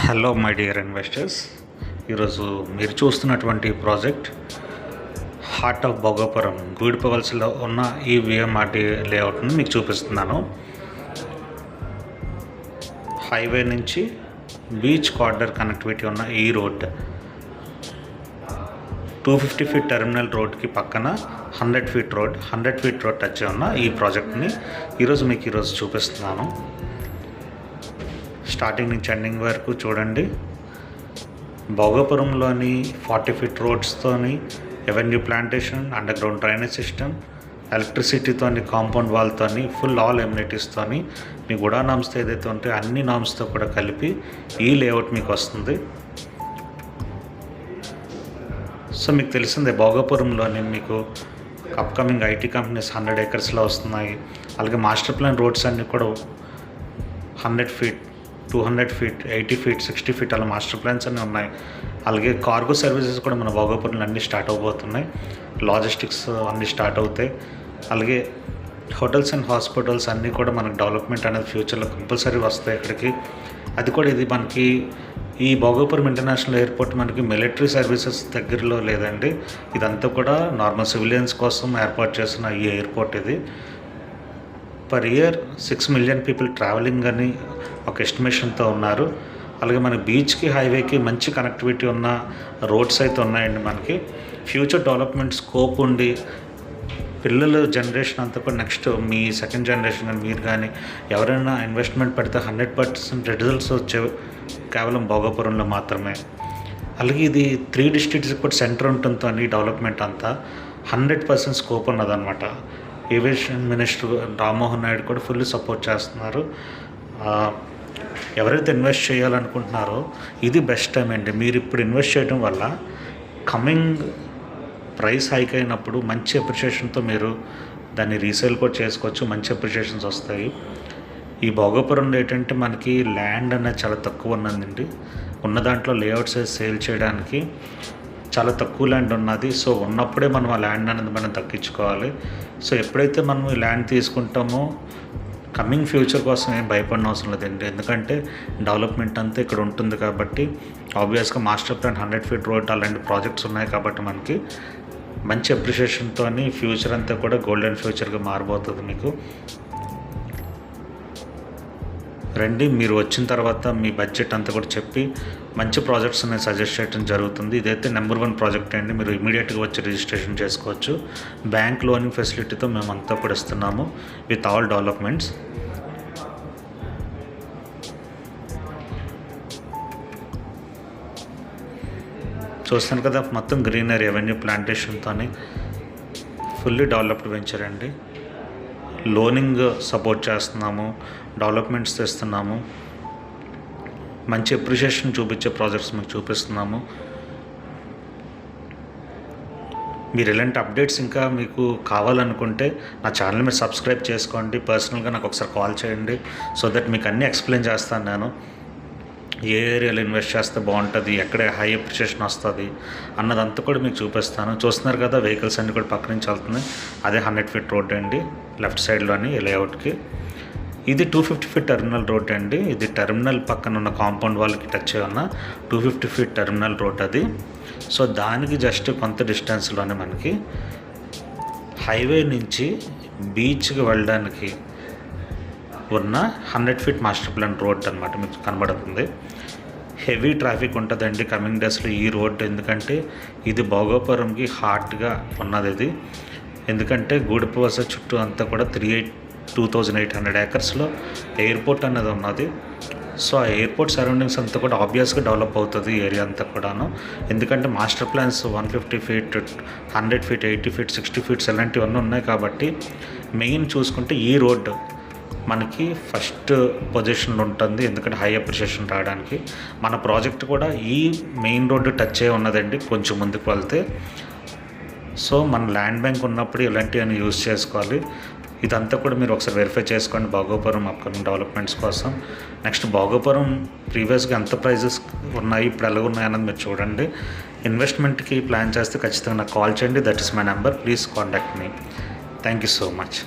Hello my dear investors, ఈరోజు మీరు చూస్తున్నటువంటి ప్రాజెక్ట్ హార్ట్ ఆఫ్ భోగాపురం గూడిపవలసలో ఉన్న ఈ విఎంఆర్టీ లేఅవుట్ని మీకు చూపిస్తున్నాను. హైవే నుంచి బీచ్ కార్డర్ కనెక్టివిటీ ఉన్న ఈ రోడ్ 250 ఫీట్ టెర్మినల్ రోడ్కి పక్కన 100 ఫీట్ రోడ్ టచ్ ఉన్న ఈ ప్రాజెక్ట్ని మీకు చూపిస్తున్నాను. స్టార్టింగ్ నుంచి ఎండింగ్ వరకు చూడండి. భోగాపురంలోని 40 ఫీట్ రోడ్స్తోని, avenue plantation, under ground drainage system, ఎలక్ట్రిసిటీతోని, కాంపౌండ్ వాల్తోని, ఫుల్ ఆల్ ఎమ్యూనిటీస్తోని, మీ గుడా నామ్స్తో ఏదైతే ఉంటే అన్ని నామ్స్తో కూడా కలిపి ఈ లేఅవుట్ మీకు వస్తుంది. సో మీకు తెలిసిందే, భోగాపురంలోని మీకు అప్కమింగ్ ఐటీ కంపెనీస్ 100 ఏకర్స్లో వస్తున్నాయి. అలాగే మాస్టర్ ప్లాన్ రోడ్స్ అన్నీ కూడా 100 ఫీట్, 200 ఫీట్, 80 ఫీట్, 60 ఫీట్ అలా మాస్టర్ ప్లాన్స్ అన్నీ ఉన్నాయి. అలాగే కార్గో సర్వీసెస్ కూడా మన భోగాపురంలో అన్నీ స్టార్ట్ అవబోతున్నాయి. లాజిస్టిక్స్ అన్నీ స్టార్ట్ అవుతాయి. అలాగే హోటల్స్ అండ్ హాస్పిటల్స్ అన్నీ కూడా మనకు డెవలప్మెంట్ అనేది ఫ్యూచర్లో కంపల్సరీ వస్తాయి ఇక్కడికి. అది కూడా ఇది మనకి ఈ భోగాపురం ఇంటర్నేషనల్ ఎయిర్పోర్ట్ మనకి మిలిటరీ సర్వీసెస్ దగ్గరలో లేదండి. ఇదంతా కూడా నార్మల్ సివిలియన్స్ కోసం ఏర్పాటు చేసిన ఈ ఎయిర్పోర్ట్ ఇది. Per year 6 million people travelling అని ఒక ఎస్టిమేషన్తో ఉన్నారు. అలాగే మన బీచ్కి, హైవేకి మంచి కనెక్టివిటీ ఉన్న రోడ్స్ అయితే ఉన్నాయండి. మనకి ఫ్యూచర్ డెవలప్మెంట్ స్కోప్ ఉండి పిల్లల జనరేషన్ అంతా కూడా నెక్స్ట్ మీ సెకండ్ జనరేషన్ కానీ మీరు కానీ ఎవరైనా ఇన్వెస్ట్మెంట్ పెడితే 100% రిజల్ట్స్ వచ్చే కేవలం భోగాపురంలో మాత్రమే. అలాగే ఇది 3 డిస్ట్రిక్ట్స్కి కూడా సెంటర్ ఉంటుందో అని డెవలప్మెంట్ అంతా 100% స్కోప్ ఉన్నదన్నమాట. ఏవియేషన్ మినిస్టర్ రామ్మోహన్ నాయుడు కూడా ఫుల్లీ సపోర్ట్ చేస్తున్నారు. ఎవరైతే ఇన్వెస్ట్ చేయాలనుకుంటున్నారో ఇది బెస్ట్ టైం అండి. మీరు ఇప్పుడు ఇన్వెస్ట్ చేయడం వల్ల కమింగ్ ప్రైస్ హైక్ అయినప్పుడు మంచి అప్రిషియేషన్తో మీరు దాన్ని రీసేల్ కూడా చేసుకోవచ్చు. మంచి అప్రిషియేషన్స్ వస్తాయి. ఈ భోగాపురంలో ఏంటంటే మనకి ల్యాండ్ అనేది చాలా తక్కువ ఉన్నదండి. ఉన్న దాంట్లో లేఅవుట్స్ సేల్ చేయడానికి చాలా తక్కువ ల్యాండ్ ఉన్నది. సో ఉన్నప్పుడే మనం ఆ ల్యాండ్ అనేది మనం దక్కించుకోవాలి. సో ఎప్పుడైతే మనం ఈ ల్యాండ్ తీసుకుంటామో కమింగ్ ఫ్యూచర్ కోసం ఏం భయపడిన అవసరం లేదండి. ఎందుకంటే డెవలప్మెంట్ అంతా ఇక్కడ ఉంటుంది కాబట్టి ఆబ్వియస్గా మాస్టర్ ప్లాన్ 100 ఫీట్ రోడ్ అలాంటి ప్రాజెక్ట్స్ ఉన్నాయి కాబట్టి మనకి మంచి అప్రిషియేషన్తో ఫ్యూచర్ అంతా కూడా గోల్డెన్ ఫ్యూచర్గా మారిపోతుంది. మీకు రండి, మీరు వచ్చిన తర్వాత మీ బడ్జెట్ అంతా కూడా చెప్పి మంచి ప్రాజెక్ట్స్ నేను సజెస్ట్ చేయడం జరుగుతుంది. ఇదైతే నెంబర్ 1 ప్రాజెక్ట్ అండి. మీరు ఇమీడియట్గా వచ్చి రిజిస్ట్రేషన్ చేసుకోవచ్చు. బ్యాంక్ లోనింగ్ ఫెసిలిటీతో మేమంతా కూడా ఇస్తున్నాము విత్ ఆల్ డెవలప్మెంట్స్. చూస్తాను కదా, మొత్తం గ్రీనరీ, ఎవెన్యూ ప్లాంటేషన్తో ఫుల్లీ డెవలప్డ్ వెంచర్ అండి. లోనింగ్ సపోర్ట్ చేస్తున్నాము, డెవలప్మెంట్స్ తెస్తున్నాము, మంచి అప్రిషియేషన్ చూపించే ప్రాజెక్ట్స్ మీకు చూపిస్తున్నాము. మీరు ఇలాంటి అప్డేట్స్ ఇంకా మీకు కావాలనుకుంటే నా ఛానల్ మీరు సబ్స్క్రైబ్ చేసుకోండి. పర్సనల్గా నాకు ఒకసారి కాల్ చేయండి. సో దట్ మీకు అన్నీ ఎక్స్ప్లెయిన్ చేస్తాను. నేను ఏ ఏరియాలో ఇన్వెస్ట్ చేస్తే బాగుంటుంది, ఎక్కడ హై అప్రిషియేషన్ వస్తుంది అన్నదంతా కూడా మీకు చూపిస్తాను. చూస్తున్నారు కదా, వెహికల్స్ అన్నీ కూడా పక్క నుంచి వెళ్తున్నాయి. అదే 100 ఫీట్ రోడ్ అండి, లెఫ్ట్ సైడ్లోని లేఅవుట్కి. ఇది 250 ఫీట్ టెర్మినల్ రోడ్ అండి. ఇది టెర్మినల్ పక్కన ఉన్న కాంపౌండ్ వాళ్ళకి టచ్ ఉన్న 250 ఫీట్ టెర్మినల్ రోడ్ అది. సో దానికి జస్ట్ కొంత డిస్టెన్స్లోనే మనకి హైవే నుంచి బీచ్కి వెళ్ళడానికి ఉన్న 100 ఫీట్ మాస్టర్ ప్లాన్ రోడ్ అనమాట మీకు కనబడుతుంది. హెవీ ట్రాఫిక్ ఉంటుందండి కమింగ్ డేస్లో ఈ రోడ్. ఎందుకంటే ఇది భోగాపురంకి హార్ట్గా ఉన్నది ఇది. ఎందుకంటే గూడిపవలస చుట్టూ అంతా కూడా 2800 ఏకర్స్లో ఎయిర్పోర్ట్ అనేది ఉన్నది. సో ఆ ఎయిర్పోర్ట్ సరౌండింగ్స్ అంతా కూడా ఆబ్వియస్గా డెవలప్ అవుతుంది ఈ ఏరియా అంతా కూడాను. ఎందుకంటే master plans 150 feet, 100 feet, 80 feet, 60 feets ఇలాంటివన్నీ ఉన్నాయి కాబట్టి మెయిన్ చూసుకుంటే ఈ రోడ్డు మనకి ఫస్ట్ పొజిషన్లో ఉంటుంది. ఎందుకంటే హై అప్రిషియేషన్ రావడానికి మన ప్రాజెక్ట్ కూడా ఈ మెయిన్ రోడ్డు టచ్ అయ్యి ఉన్నదండి కొంచెం ముందుకు వెళ్తే. సో మన ల్యాండ్ బ్యాంక్ ఉన్నప్పుడు ఇలాంటివన్నీ యూజ్ చేసుకోవాలి. ఇదంతా కూడా మీరు ఒకసారి వెరిఫై చేసుకోండి భోగాపురం అప్కమింగ్ డెవలప్మెంట్స్ కోసం. నెక్స్ట్ భోగాపురం ప్రీవియస్గా ఎంత ప్రైజెస్ ఉన్నాయి, ఇప్పుడు ఎలా ఉన్నాయన్నది మీరు చూడండి. ఇన్వెస్ట్మెంట్కి ప్లాన్ చేస్తే ఖచ్చితంగా నాకు కాల్ చేయండి. That is my number. Please contact me. Thank you so much.